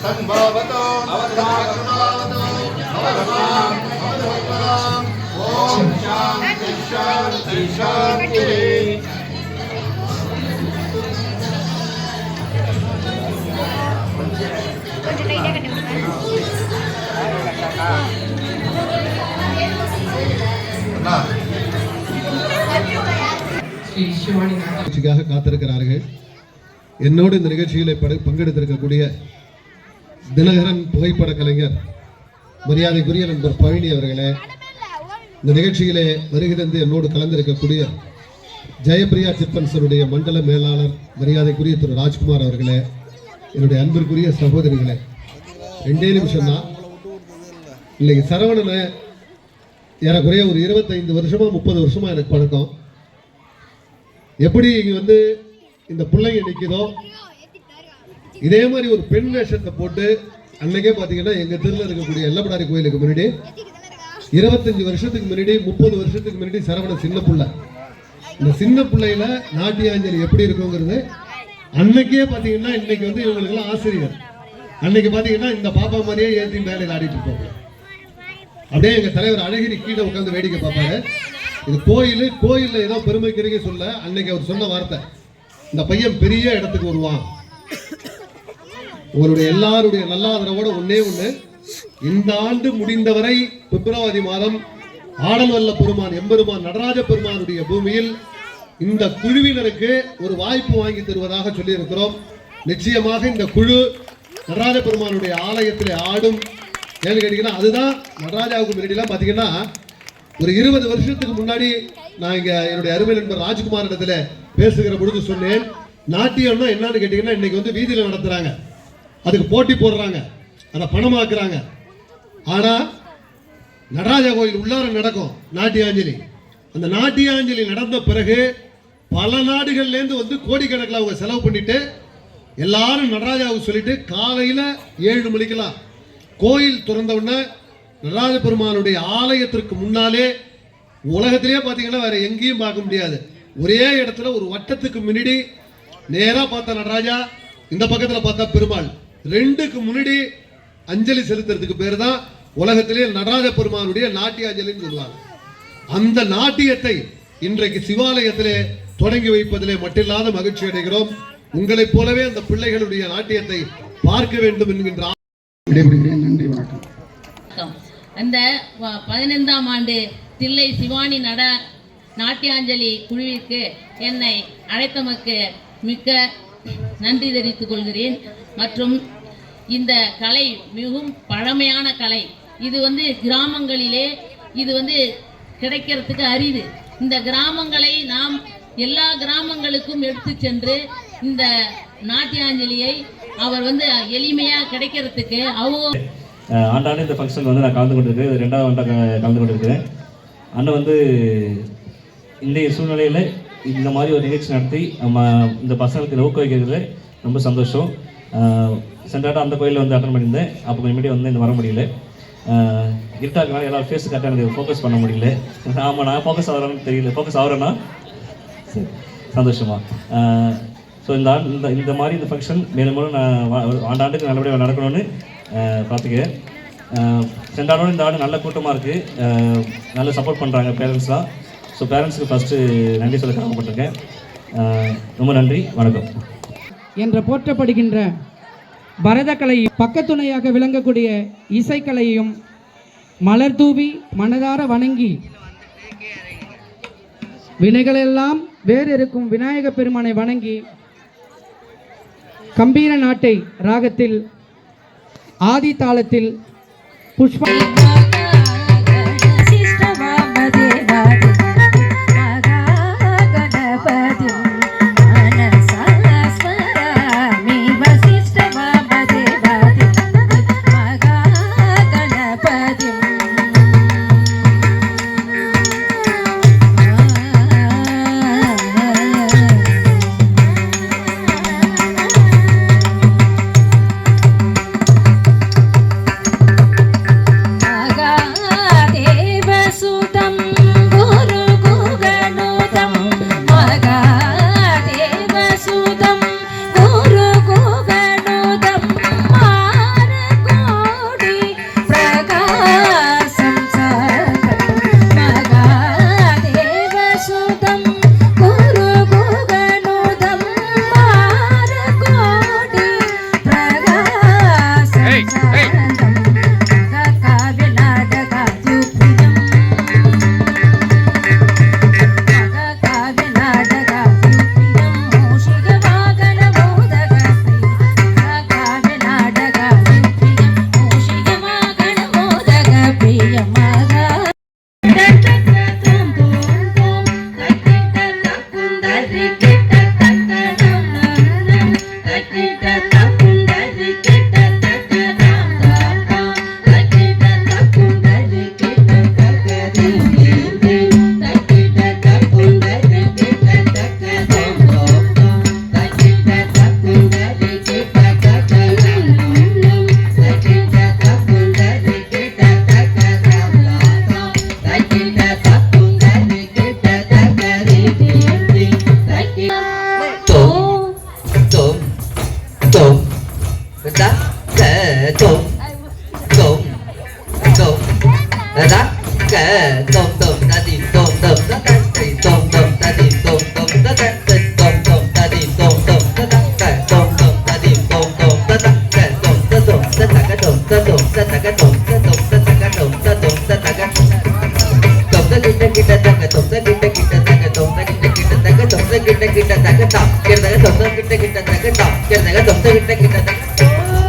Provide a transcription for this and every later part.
संभवतो अवधानतो अवधान अवधान ओम शांति शांति शांति காத்திருக்கிறார்கள். என்னோடு இந்த நிகழ்ச்சியில் பங்கெடுத்திருக்கக்கூடிய தினகரன் புகைப்பட கலைஞர் மரியாதைக்குரிய நண்பர் பழனி அவர்களே, இந்த நிகழ்ச்சியிலே வருகிறது என்னோடு கலந்திருக்கக்கூடிய ஜெயபிரியா சிற்பன்சருடைய மண்டல மேலாளர் மரியாதைக்குரிய திரு ராஜ்குமார் அவர்களே, என்னுடைய அன்பிற்குரிய சகோதரிகளே, 2 நிமிஷம் தான். இன்னைக்கு சரவணனை ஏறக்குறைய ஒரு 25 வருஷமா 30 வருஷமா எனக்கு பழக்கம். எப்படி இங்க இந்த பிள்ளைங்க நிற்குதோ இதே மாதிரி ஒரு பெண் வேஷத்தை போட்டு அன்னைக்கே பார்த்தீங்கன்னா எங்க தெருவில் இருக்கக்கூடிய எல்லப்படாரி கோயிலுக்கு முன்னாடி 25 வருஷத்துக்கு முன்னாடி 30 வருஷத்துக்கு முன்னாடி சரவண சின்ன பிள்ளை, இந்த சின்ன பிள்ளையில நாட்டியாஞ்சலி எப்படி இருக்குங்கிறது அன்னைக்கே பார்த்தீங்கன்னா இன்னைக்கு இவங்களுக்கெல்லாம் ஆசிரியர். அன்னைக்கு பார்த்தீங்கன்னா இந்த பாப்பா மாதிரியே ஏற்றி மேலே ஆடிட்டு இருப்பாங்க. அப்படியே எங்க தலைவர் அழகிரி கீழே உட்காந்து வேடிக்கை பார்ப்பாரு. இது கோயில்ல ஏதோ பெருமைக்கிறீங்க சொல்ல அன்னைக்கு அவர் சொன்ன வார்த்தை, இந்த பையன் பெரிய இடத்துக்கு வருவான். உங்களுடைய எல்லாருடைய நல்லாதரவோட ஒண்ணு இந்த ஆண்டு முடிந்தவரை பிப்ரவரி மாதம் ஆடல் வல்ல பெருமான் எம்பெருமான் நடராஜ பெருமானுடைய பூமியில் இந்த குழுவினருக்கு ஒரு வாய்ப்பு வாங்கி தருவதாக சொல்லி இருக்கிறோம். நிச்சயமாக இந்த குழு நடராஜ பெருமானுடைய ஆலயத்தில் ஆடும். ஏன்னு கேட்டீங்கன்னா அதுதான் நடராஜாவுக்கு முன்னாடிலாம் பார்த்தீங்கன்னா ஒரு 20 வருஷத்துக்கு முன்னாடி நான் இங்க என்னுடைய அருமை நண்பர் ராஜ்குமார் இடத்துல பேசுகிற பொழுது சொன்னேன், நாட்டியம்னா என்னன்னு கேட்டீங்கன்னா இன்னைக்கு வீதியில நடத்துறாங்க, அதுக்கு போட்டி போடுறாங்க, அதை பணமாக்குறாங்க. ஆனா நடராஜா கோயில் உள்ளார நடக்கும் நாட்டியாஞ்சலி. அந்த நாட்டியாஞ்சலி நடந்த பிறகு பல நாடுகள்ல இருந்து கோடிக்கணக்கில் அவங்க செலவு பண்ணிட்டு எல்லாரும் நடராஜாவுக்கு சொல்லிட்டு காலையில 7 மணிக்கெல்லாம் கோயில் திறந்த உடனே நடராஜ பெருமானுடைய ஆலயத்திற்கு முன்னாலே உலகத்திலேயே பார்த்தீங்கன்னா வேற எங்கேயும் பார்க்க முடியாது, ஒரே இடத்துல ஒரு வட்டத்துக்கு முன்னாடி நேரா பார்த்தா நடராஜா, இந்த பக்கத்தில் பார்த்தா பெருமாள், 2க்கு முன்னாடி அஞ்சலி செலுத்துறதுக்கு பேர் தான் உலகத்திலே நடராஜ பெருமானுடைய நாட்டியாஞ்சலின்னு சொல்லுவாங்க. அந்த நாட்டியத்தை இன்றைக்கு சிவாலயத்திலே தொடங்கி வைப்பதிலே மட்டில்லாத மகிழ்ச்சி அடைகிறோம். உங்களைப் போலவே அந்த பிள்ளைகளுடைய நாட்டியத்தை பார்க்க வேண்டும் என்கின்ற நன்றி, வணக்கம். அந்த 15ஆம் ஆண்டு தில்லை சிவானி நாட்டியாஞ்சலி குழுவிற்கு என்னை அழைத்தமக்கு மிக்க நன்றி தெரிவித்துக் கொள்கிறேன். மற்றும் இந்த கலை மிகவும் பழமையான கலை. இது கிராமங்களிலே இது கிடைக்கிறதுக்கு அரிது. இந்த கிராமங்களை நாம் எல்லா கிராமங்களுக்கும் எடுத்து சென்று இந்த நாட்டியாஞ்சலியை அவர் எளிமையாக கிடைக்கிறதுக்கு ஆண்டாண்டு இந்த ஃபங்க்ஷன் நான் கலந்து கொண்டிருக்கிறேன். 2வது ஆண்டாக கலந்து கொண்டிருக்கிறேன். அண்ணன் இன்றைய சூழ்நிலையில் இந்த மாதிரி ஒரு நிகழ்ச்சி நடத்தி நம்ம இந்த பசங்களுக்கு ஊக்குவிக்கிறதுல ரொம்ப சந்தோஷம். சென்றாட்டம் அந்த கோயிலில் அட்டன் பண்ணியிருந்தேன். அப்போ கொஞ்சம் இந்த வர முடியல, இருட்டாக்குனால எல்லாரும் ஃபேஸ் கரெக்டாக எனக்கு ஃபோக்கஸ் பண்ண முடியல. ஆமாம், நான் ஃபோக்கஸ் ஆகிறேன்னு தெரியல, ஃபோக்கஸ் ஆகிறேன்னா சரி சந்தோஷமா. ஸோ இந்த மாதிரி இந்த ஃபங்க்ஷன் மேலும் நான் ஆண்டாண்டுக்கு நல்லபடியாக நடக்கணும்னு பார்த்துக்கிறேன். சென்றாடோட இந்த ஆண்டு நல்ல கூட்டமாக இருக்குது, நல்ல சப்போர்ட் பண்ணுறாங்க பேரண்ட்ஸ்லாம். ஸோ பேரண்ட்ஸுக்கு ஃபஸ்ட்டு நன்றி சொல்ல கடமைப்பட்டிருக்கேன். ரொம்ப நன்றி, வணக்கம். என்ற போற்றப்படுகின்ற பரதக்கலை பக்கத்துணையாக விளங்கக்கூடிய இசைக்கலையையும் மலர் தூவி மனதார வணங்கி வினைகளெல்லாம் வேறு இருக்கும் விநாயக பெருமானை வணங்கி கம்பீர நாட்டை ராகத்தில் ஆதி தாளத்தில் புஷ்ப Aga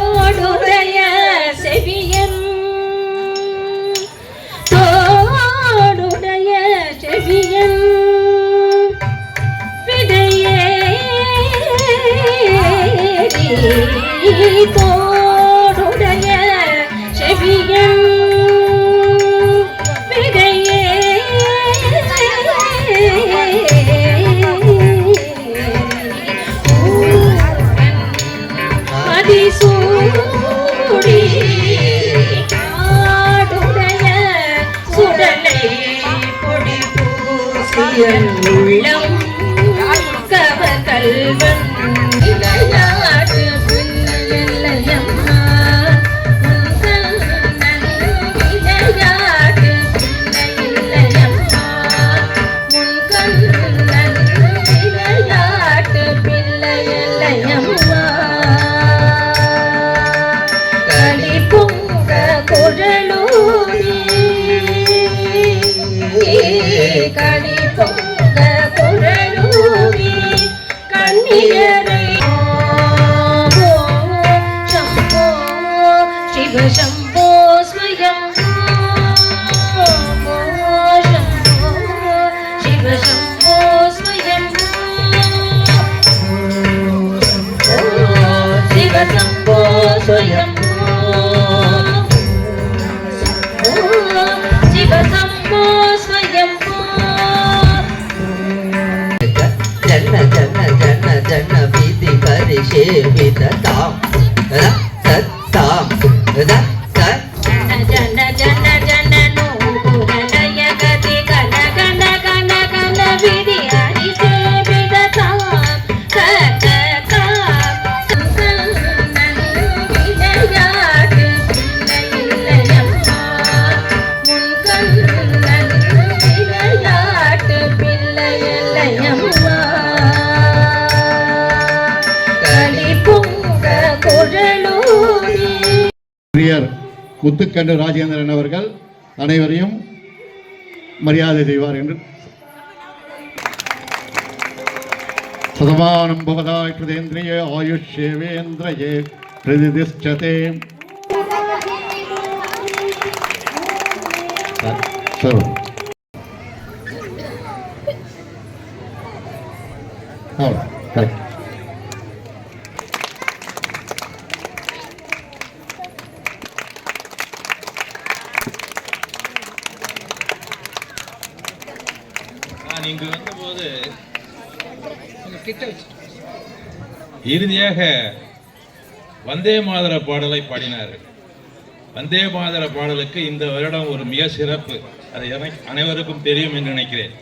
தோடுடைய செவியன் தோடுடைய செவியன் விதையே தோடுடைய செவியன் விதையே சூடி காடுடைய சுடலை பொடி பூசியன் உள்ளம் கவர் கல்வன் விளையாட்டு பிள்ளையம்மா விளையாட்டு பிள்ளையம்மா முன்கண்ணன் விளையாட்டு பிள்ளையம்மா களி பொங்க குழலூரி கண்ணியரை சம்போ சிவ சம்போ ஸ்வயம் சம்போ சிவ சம்போ ஸ்வயம் சிவ சம்போ ஸ்வயம் சிவ சம்போ ஸ்வயம் जन विधि परिसेवित ताम ताम जन जन जन नूपुरलय गति गण गण गण गण विधि हरि सेवित ताम विलयाट पिल्लयम्मा मुन्कन्नन विलयाट पिल्लयम्मा முத்துக்கண்டு ராஜேந்திரன் அவர்கள் அனைவரையும் மரியாதை செய்வார் என்று சதமானம் பவதாய் பிரதேந்திரிய ஆயுஷ்யேவேந்திரயே பிரதிதிஷ்டதே. கரெக்ட். நான் இங்கு வந்தபோது இறுதியாக வந்தே மாதர பாடலை பாடினார்கள். வந்தே மாதர பாடலுக்கு இந்த வருடம் ஒரு மிக சிறப்பு, அது அனைவருக்கும் தெரியும் என்று நினைக்கிறேன்.